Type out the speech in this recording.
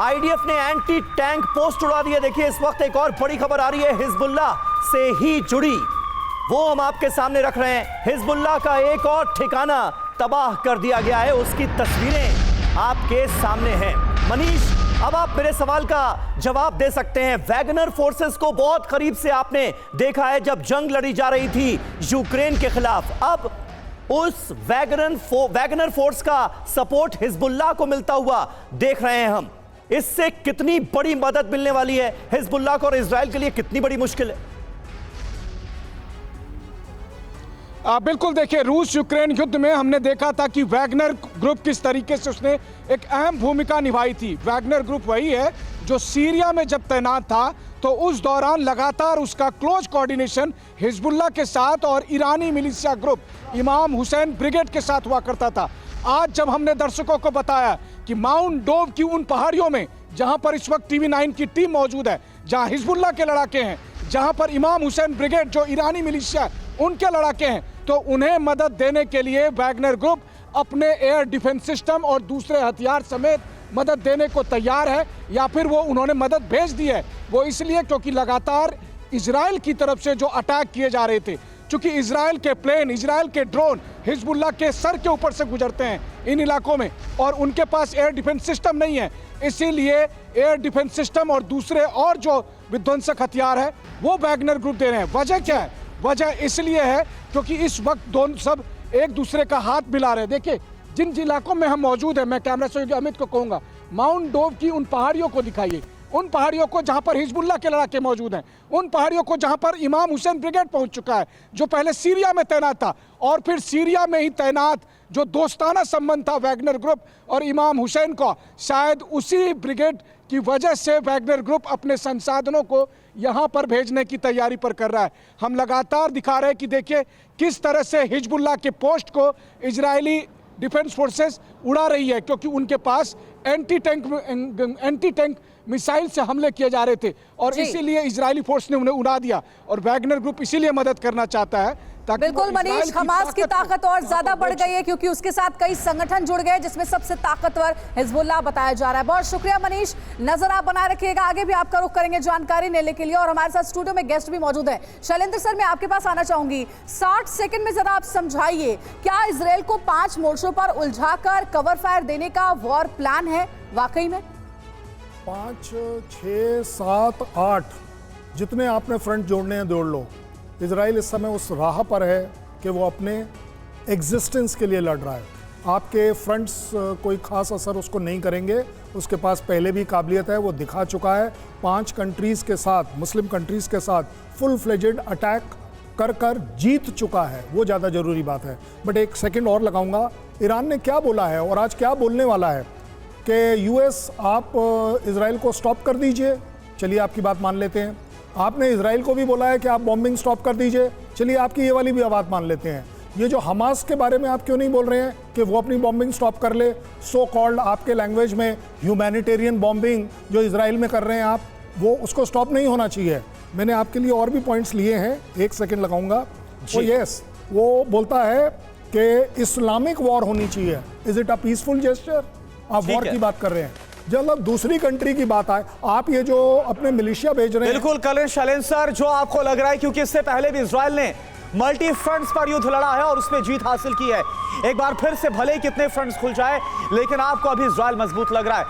IDF ने anti tank post उड़ा दिया। देखिए इस वक्त एक और बड़ी खबर आ रही है हिजबुल्लाह से ही जुड़ी, वो हम आपके सामने रख रहे हैं। हिजबुल्लाह का एक और ठिकाना तबाह कर दिया गया है, उसकी तस्वीरें आपके सामने हैं। मनीष, अब आप मेरे सवाल का जवाब दे सकते हैं। वैगनर फोर्सेस को बहुत करीब से आपने देखा है जब जंग लड़ी जा रही थी यूक्रेन के खिलाफ। अब उस वैगनर फोर्स का सपोर्ट हिजबुल्लाह को मिलता हुआ देख रहे हैं हम। इससे कितनी बड़ी मदद मिलने वाली है हिजबुल्लाह को और इजराइल के लिए कितनी बड़ी मुश्किल है? बिल्कुल, देखिए रूस यूक्रेन युद्ध में हमने देखा था कि वैगनर ग्रुप किस तरीके से उसने एक अहम भूमिका निभाई थी। वैगनर ग्रुप वही है जो सीरिया में जब तैनात था तो उस दौरान लगातार उसका क्लोज कोऑर्डिनेशन हिजबुल्लाह के साथ और ईरानी मिलिशिया ग्रुप इमाम हुसैन ब्रिगेड के साथ हुआ करता था। आज जब हमने दर्शकों को बताया कि माउंट डोव की उन पहाड़ियों में जहां पर इस वक्त टीवी 9 की टीम मौजूद है, जहां हिजबुल्लाह के लड़ाके हैं, जहां पर इमाम हुसैन ब्रिगेड जो ईरानी मिलिशिया उनके लड़ाके हैं, तो उन्हें मदद देने के लिए वैगनर ग्रुप अपने एयर डिफेंस सिस्टम और दूसरे हथियार समेत मदद देने को तैयार है, या फिर वो उन्होंने मदद भेज दी है। वो इसलिए क्योंकि लगातार इजराइल की तरफ से जो अटैक किए जा रहे थे, क्योंकि इजराइल के प्लेन, इजराइल के ड्रोन हिजबुल्लाह के सर के ऊपर से गुजरते हैं इन इलाकों में और उनके पास एयर डिफेंस सिस्टम नहीं है, इसीलिए एयर डिफेंस सिस्टम और दूसरे और जो विध्वंसक हथियार है वो वैगनर ग्रुप दे रहे हैं। वजह क्या है? वजह इसलिए है क्योंकि इस वक्त दोनों सब एक दूसरे का हाथ मिला रहे हैं। देखिए जिन इलाकों में हम मौजूद हैं, मैं कैमरा से अमित को कहूंगा माउंट डोव की उन पहाड़ियों को दिखाइए, उन पहाड़ियों को जहां पर हिजबुल्लाह के लड़ाके मौजूद हैं, उन पहाड़ियों को जहां पर इमाम हुसैन ब्रिगेड पहुंच चुका है जो पहले सीरिया में तैनात था, और फिर सीरिया में ही तैनात जो दोस्ताना संबंध था वैगनर ग्रुप और इमाम हुसैन का, शायद उसी ब्रिगेड की वजह से वैगनर ग्रुप अपने संसाधनों को यहां पर भेजने की तैयारी पर कर रहा है। हम लगातार दिखा रहे हैं कि देखिए किस तरह से हिजबुल्लाह के पोस्ट को इजरायली डिफेंस फोर्सेस उड़ा रही है, क्योंकि उनके पास एंटी टैंक मिसाइल से हमले किए जा रहे थे और इसीलिए इजरायली फोर्स ने उन्हें उड़ा दिया, और वैगनर ग्रुप इसीलिए मदद करना चाहता है ताकि बिल्कुल मनीष, हमास की ताकत और ज्यादा बढ़ गई है क्योंकि उसके साथ कई संगठन जुड़ गए जिसमें सबसे ताकतवर हिजबुल्लाह बताया जा रहा है। बहुत शुक्रिया मनीष, नजर आप बनाए रखिएगा, आगे भी आपका रुख करेंगे जानकारी लेने के लिए। और हमारे साथ स्टूडियो में गेस्ट भी मौजूद है। शैलेंद्र सर, मैं आपके पास आना चाहूंगी, 60 सेकंड में जरा आप समझाइए, क्या इजरायल को 5 मोर्चों पर उलझाकर कवर फायर देने का वॉर प्लान है वाकई में? 5, 6, 7, 8 जितने आपने फ्रंट जोड़ने हैं जोड़ लो। इजराइल इस समय उस राह पर है कि वो अपने एग्जिस्टेंस के लिए लड़ रहा है। आपके फ्रंट्स कोई ख़ास असर उसको नहीं करेंगे, उसके पास पहले भी काबिलियत है, वो दिखा चुका है। 5 कंट्रीज़ के साथ, मुस्लिम कंट्रीज़ के साथ फुल फ्लेजेड अटैक कर जीत चुका है, वो ज़्यादा ज़रूरी बात है। बट एक सेकंड और लगाऊंगा, ईरान ने क्या बोला है और आज क्या बोलने वाला है कि यूएस आप इजराइल को स्टॉप कर दीजिए, चलिए आपकी बात मान लेते हैं। आपने इजराइल को भी बोला है कि आप बॉम्बिंग स्टॉप कर दीजिए, चलिए आपकी ये वाली भी बात मान लेते हैं। ये जो हमास के बारे में आप क्यों नहीं बोल रहे हैं कि वो अपनी बॉम्बिंग स्टॉप कर ले? सो कॉल्ड आपके लैंग्वेज में ह्यूमैनिटेरियन बॉम्बिंग जो इजराइल में कर रहे हैं आप, वो उसको स्टॉप नहीं होना चाहिए। मैंने आपके लिए और भी पॉइंट्स लिए हैं, एक सेकेंड लगाऊंगा। वो यस, वो बोलता है कि इस्लामिक वॉर होनी चाहिए। Is it a peaceful gesture? आप वॉर की बात कर रहे हैं। जब दूसरी कंट्री की बात आए, आप ये जो अपने मिलिशिया भेज रहे हैं। बिल्कुल करण शैलेंद्र सर, जो आपको लग रहा है, क्योंकि इससे पहले भी इजराइल ने मल्टी फ्रंट्स पर युद्ध लड़ा है और उसमें जीत हासिल की है। एक बार फिर से भले ही कितने फ्रंट्स खुल जाए, लेकिन आपको अभी इजराइल मजबूत लग रहा है।